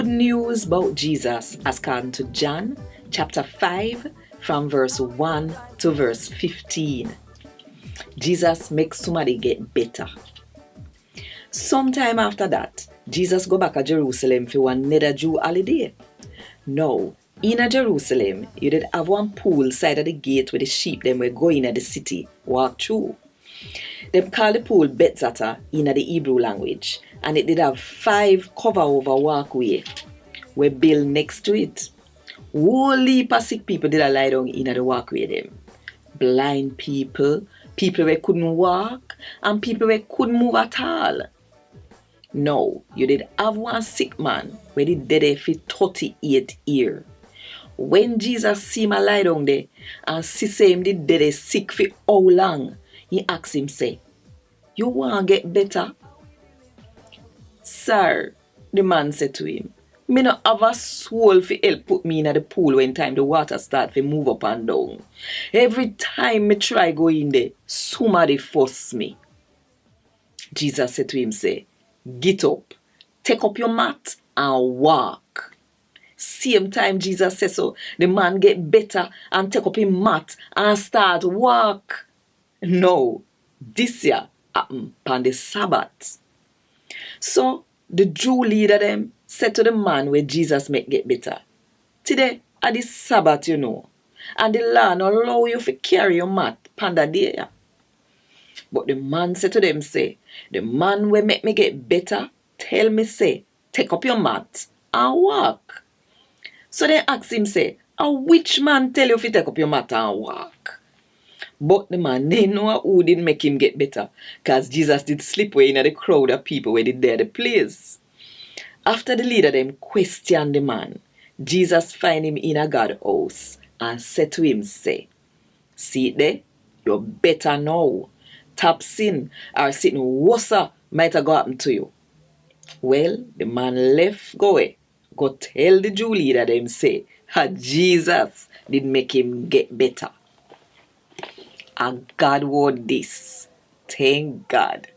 good news about Jesus as according to John chapter 5 from verse 1 to verse 15. Jesus makes somebody get better. Sometime after that, Jesus go back to Jerusalem for one another Jew holiday. Now, in Jerusalem, you did have one pool side of the gate where the sheep them were going at the city walk through. They call the pool Betzata in the Hebrew language, and it did have 5 cover over walkway were built next to it. Whole heap of sick people did lie down in the walkway them. Blind people, people who couldn't walk, and people who couldn't move at all. Now, you did have one sick man where he dead for 38 years. When Jesus see him lie down there and see him did dead sick for how long, he asked him, say, "You want to get better?" "Sir," the man said to him, "me no have a soul for help put me in the pool when time the water start to move up and down. Every time me try go in there, somebody force me." Jesus said to him, say, "Get up, take up your mat and walk." Same time Jesus said so, the man get better and take up his mat and start walk. No, this year happened on the Sabbath. So the Jew leader them said to the man where Jesus make get better, "Today at the Sabbath, you know, and the law no allow you to carry your mat on that day." But the man said to them, say, "The man will make me get better, tell me, say, take up your mat and walk." So they asked him, say, "Which man tell you to take up your mat and walk?" But the man, they know who didn't make him get better, because Jesus did slip away in the crowd of people where did there the place. After the leader them questioned the man, Jesus find him in a God house and said to him, say, "See it there? You're better now. Tap sin or sitting worse might have happen to you." Well, the man left go tell the Jew leader them say, Jesus did make him get better. And Gad Wod Dis. Thank God.